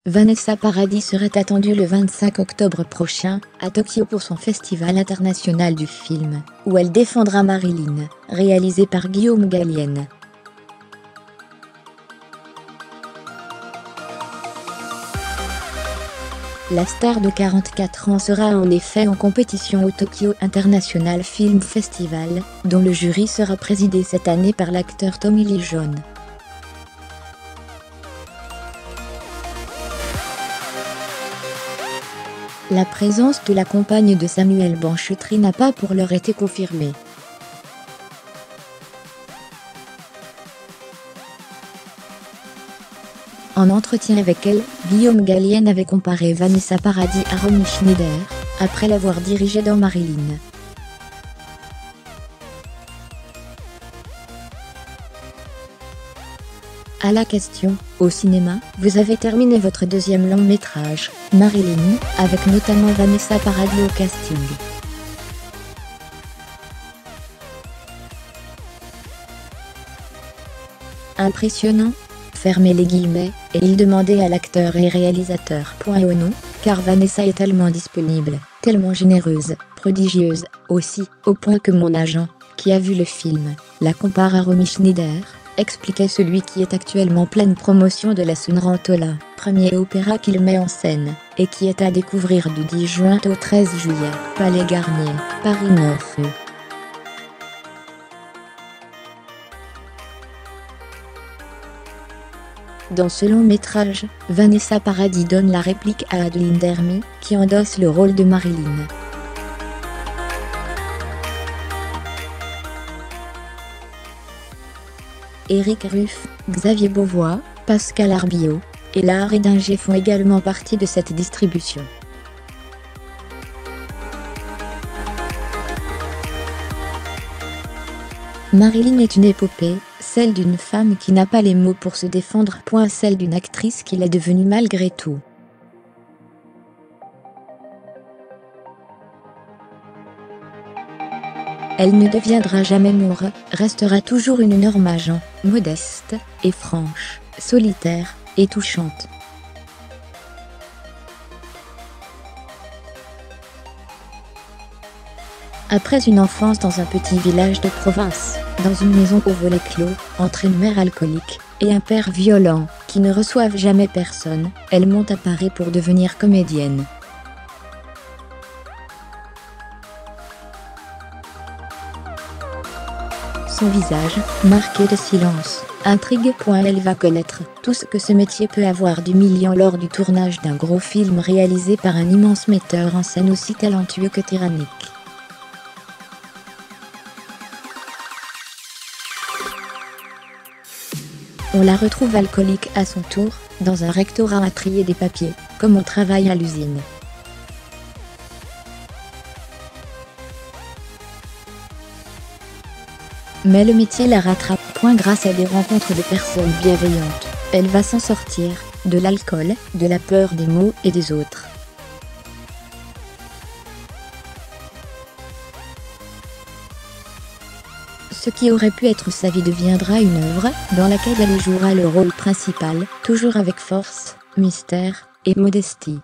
Vanessa Paradis serait attendue le 25 octobre prochain, à Tokyo pour son Festival international du film, où elle défendra Marilyn, réalisé par Guillaume Gallienne. La star de 44 ans sera en effet en compétition au Tokyo International Film Festival, dont le jury sera présidé cette année par l'acteur Tommy Lee Jones. La présence de la compagne de Samuel Benchetry n'a pas pour l'heure été confirmée. En entretien avec elle, Guillaume Gallienne avait comparé Vanessa Paradis à Romy Schneider, après l'avoir dirigée dans Marilyn. À la question « Au cinéma, vous avez terminé votre deuxième long métrage, Marilyn, avec notamment Vanessa Paradis au casting. Impressionnant ?» Fermez les guillemets, et il demandait à l'acteur et réalisateur « Point au nom, car Vanessa est tellement disponible, tellement généreuse, prodigieuse, aussi, au point que mon agent, qui a vu le film, la compare à Romy Schneider », expliquait celui qui est actuellement pleine promotion de la Cenerentola, premier opéra qu'il met en scène, et qui est à découvrir du 10 juin au 13 juillet, Palais Garnier, Paris 9. Dans ce long métrage, Vanessa Paradis donne la réplique à Adeline Dermy, qui endosse le rôle de Marilyn. Éric Ruff, Xavier Beauvois, Pascal Arbillot et Lara Redinger font également partie de cette distribution. Marilyn est une épopée, celle d'une femme qui n'a pas les mots pour se défendre. Celle d'une actrice qui l'est devenue malgré tout. Elle ne deviendra jamais Moore, restera toujours une énorme agent, modeste, et franche, solitaire, et touchante. Après une enfance dans un petit village de province, dans une maison au volet clos, entre une mère alcoolique et un père violent, qui ne reçoivent jamais personne, elle monte à Paris pour devenir comédienne. Son visage, marqué de silence, intrigue. Elle va connaître tout ce que ce métier peut avoir d'humiliant lors du tournage d'un gros film réalisé par un immense metteur en scène aussi talentueux que tyrannique. On la retrouve alcoolique à son tour, dans un rectorat à trier des papiers, comme on travaille à l'usine. Mais le métier la rattrape. Grâce à des rencontres de personnes bienveillantes, elle va s'en sortir, de l'alcool, de la peur des mots et des autres. Ce qui aurait pu être sa vie deviendra une œuvre, dans laquelle elle jouera le rôle principal, toujours avec force, mystère et modestie.